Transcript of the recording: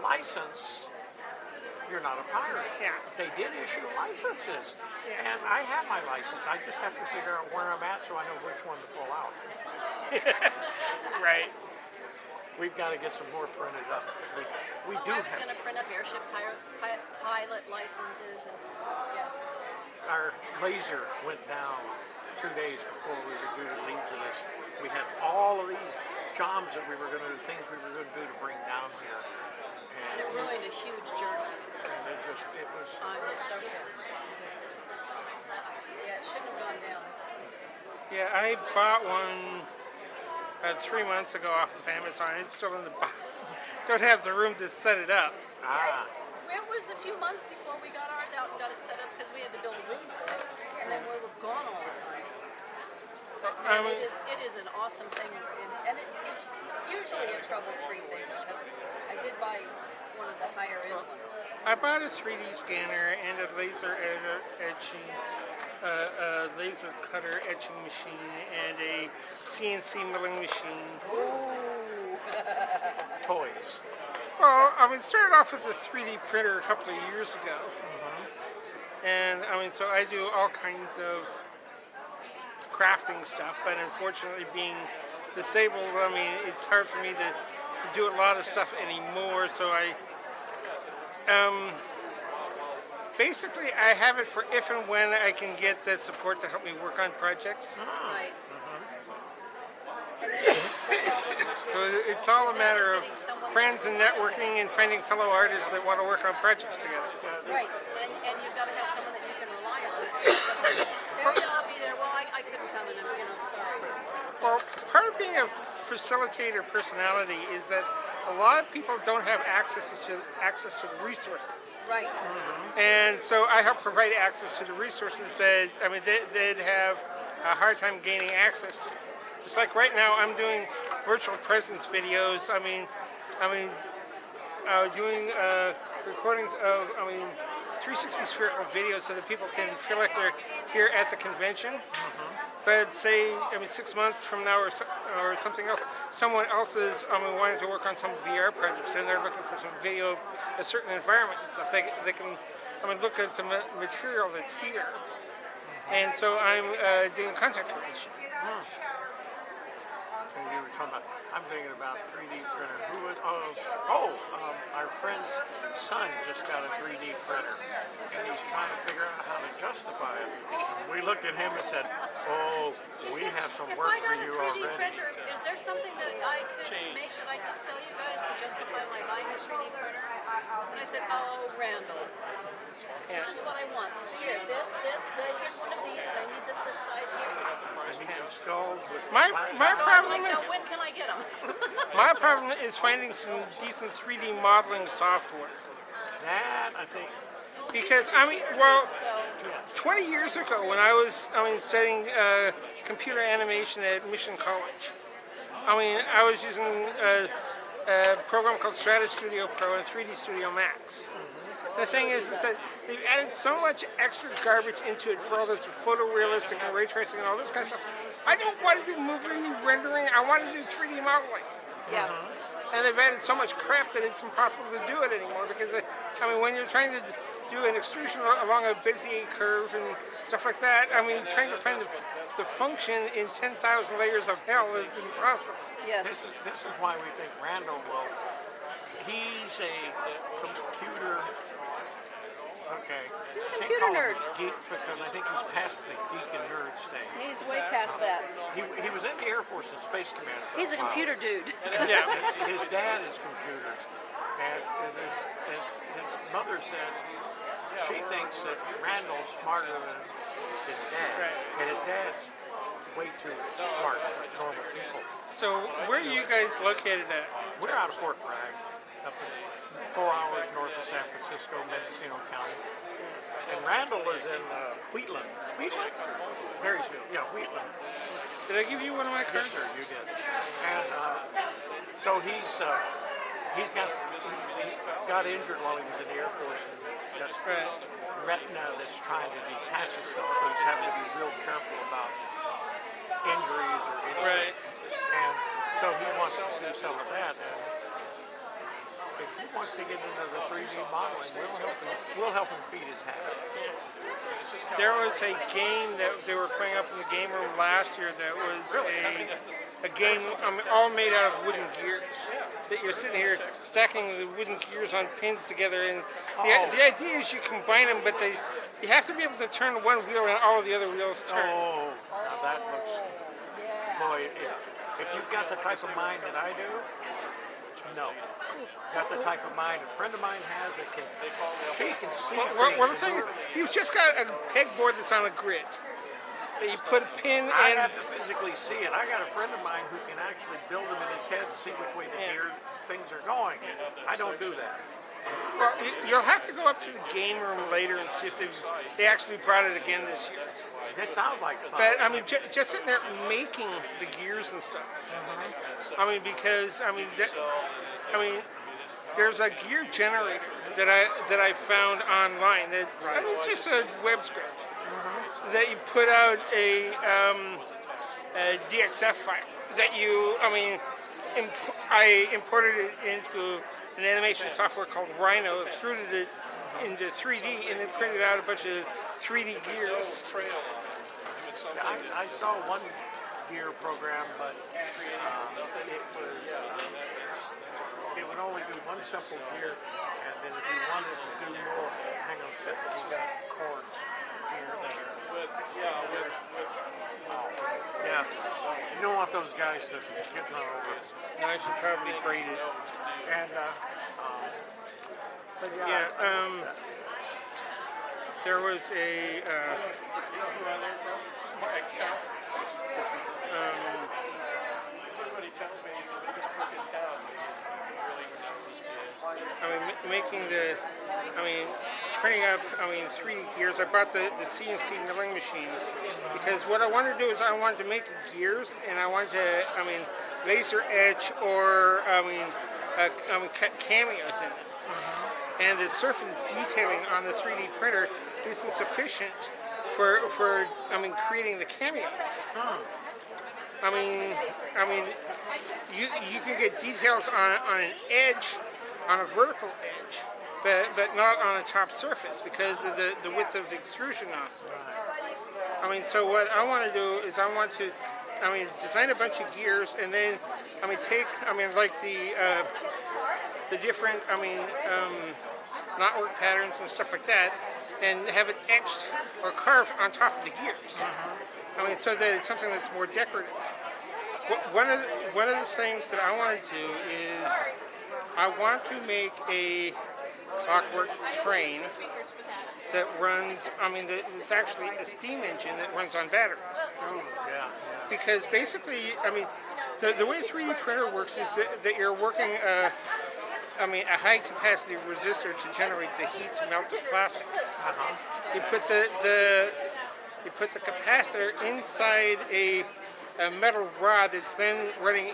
license, you're not a pirate. Yeah. They did issue licenses. Yeah. And I have my license. I just have to figure out where I'm at so I know which one to pull out. Right. We've got to get some more printed up. We do I was have. going to print up airship pilot licenses and yeah. Our laser went down 2 days before we were due to leave to this. We had all of these jobs that we were going to do, things we were going to do to bring down here. And it ruined a huge journey. And it was. I'm so pissed. Yeah, it shouldn't have gone down. Yeah, I bought one 3 months ago off of Amazon. It's still in the box. Don't have the room to set it up. It was a few months before we got ours out and got it set up because we had to build a room for it. And then we were gone all the time. But no, it is an awesome thing. And it's usually a trouble-free thing. Because I did buy one of the higher-end ones. I bought a 3D scanner and a laser etching, laser cutter etching machine and a CNC milling machine. Ooh. Toys. Well, I mean, started off with a 3D printer a couple of years ago. And I mean, so I do all kinds of crafting stuff, but unfortunately being disabled, I mean, it's hard for me to do a lot of stuff anymore, so basically I have it for if and when I can get the support to help me work on projects. Right. So it's all a matter of friends and networking and finding fellow artists that want to work on projects together. Right. And you've got to have someone that you can rely on. Say, oh, yeah, I'll be there. Well, I couldn't come in, sorry. Well, part of being a facilitator personality is that a lot of people don't have access to the resources. Right. And so I help provide access to the resources that, I mean, they'd have a hard time gaining access to. Just like right now, I'm doing virtual presence videos. Doing recordings of, 360 spherical videos so that people can feel like they're here at the convention. But say, 6 months from now or something else, someone else is wanting to work on some VR projects and they're looking for some video of a certain environment and stuff. They can, look at the material that's here. And so I'm doing content creation. And you were talking about, I'm thinking about 3D printer. Who would, our friend's son just got a 3D printer, and he's trying to figure out how to justify it. We looked at him and said, oh, we have some work for you already. If I got a 3D printer, is there something that I could make that I could sell you guys to justify my buying a 3D printer? And I said, oh, Randall, this is what I want. Here, here's one of these, and I need this size here. I need some skulls with My problem Now, when can I get them? My problem is finding some decent 3D modeling software. that, I think. Because, 20 years ago when I was, studying computer animation at Mission College, I was using a program called Strata Studio Pro and 3D Studio Max. The thing is that they've added so much extra garbage into it for all this photorealistic and ray tracing and all this kind of stuff. I don't want to do movie rendering, I want to do 3D modeling. Yeah. And they've added so much crap that it's impossible to do it anymore because, when you're trying to do an extrusion along a Bezier curve and stuff like that, trying to find the function in 10,000 layers of hell is impossible. Yes. This is why we think Randall will. He's a computer. Okay. Computer nerd. Geek because I think he's past the geek and nerd stage. He's way past that. He was in the Air Force as Space Commander. He's a computer dude. Yeah. His dad is computers, and as his mother said, she thinks that Randall's smarter than his dad, and his dad's way too smart for normal people. So where are you guys located at? We're out of Fort Bragg, up in 4 hours north of San Francisco, Mendocino County. And Randall is in Wheatland. Wheatland? Marysville. Yeah, Wheatland. Did I give you one of my Yes, cards? sir, you did. And so he got injured while he was in the Air Force and got retina that's trying to detach itself, so he's having to be real careful about injuries or anything. Right. And so he wants to do some of that. And if he wants to get into the 3D modeling, we'll help him feed his habit. There was a game that they were playing up in the game room last year that was a game all made out of wooden gears. That you're sitting here stacking the wooden gears on pins together, and the idea is you combine them, but you have to be able to turn one wheel and all of the other wheels turn. Oh, now that looks, boy, if you've got the type of mind that I do, no. Got the type of mind a friend of mine has that she can see things. Well, the thing is, you've just got a pegboard that's on a grid. That you put a pin I in. have to physically see it. I got a friend of mine who can actually build them in his head and see which way the gear things are going. I don't do that. Well, you'll have to go up to the game room later and see if they actually brought it again this year. That sounds like fun. But I mean, just sitting there making the gears and stuff. I mean, because there's a gear generator that I found online. It's just a web script that you put out a DXF file that I imported it into an animation software called Rhino, extruded it into 3D, and then printed out a bunch of 3D gears. I saw one gear program, but it would only do one simple gear, and then if you wanted to do more, hang on a second, you got chords here. Yeah, you don't want those guys to get run over. No, I should probably braid it. And but there was a printing up 3D gears. I bought the CNC milling machine because what I wanted to do is I wanted to make gears, and I wanted to laser etch or cut cameos in it. And the surface detailing on the 3D printer isn't sufficient for creating the cameos. You can get details on an edge, on a vertical edge, but not on a top surface because of the width of the extrusion nozzle. So what I want to do is I want to design a bunch of gears, and then take the different knotwork patterns and stuff like that, and have it etched or carved on top of the gears. So that it's something that's more decorative. One of the things that I want to do is I want to make a Clockwork train that runs. It's actually a steam engine that runs on batteries. Because basically, the way a 3D printer works is that you're working a high capacity resistor to generate the heat to melt the plastic. You put the capacitor inside a metal rod that's then running